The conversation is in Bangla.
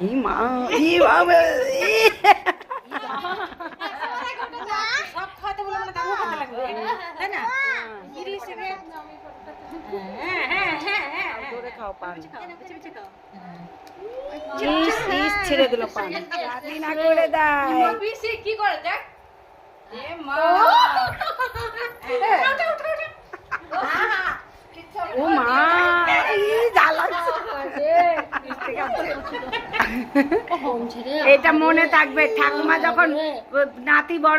এই মা ই বাবা সব খাওয়াতে বলে মানে তারও খেতে লাগবে তাই না ইলিশ রে হ্যাঁ জোরে খাও পান বেঁচে বেঁচে খাও ইস ইস ছেড়ে দিল পান রাতি না করে দেয় পিসি কি করে দেখ এ মা ও মা জ্বালাচ্ছে এটা মনে থাকবে ঠাকুমা যখন নাতি বড়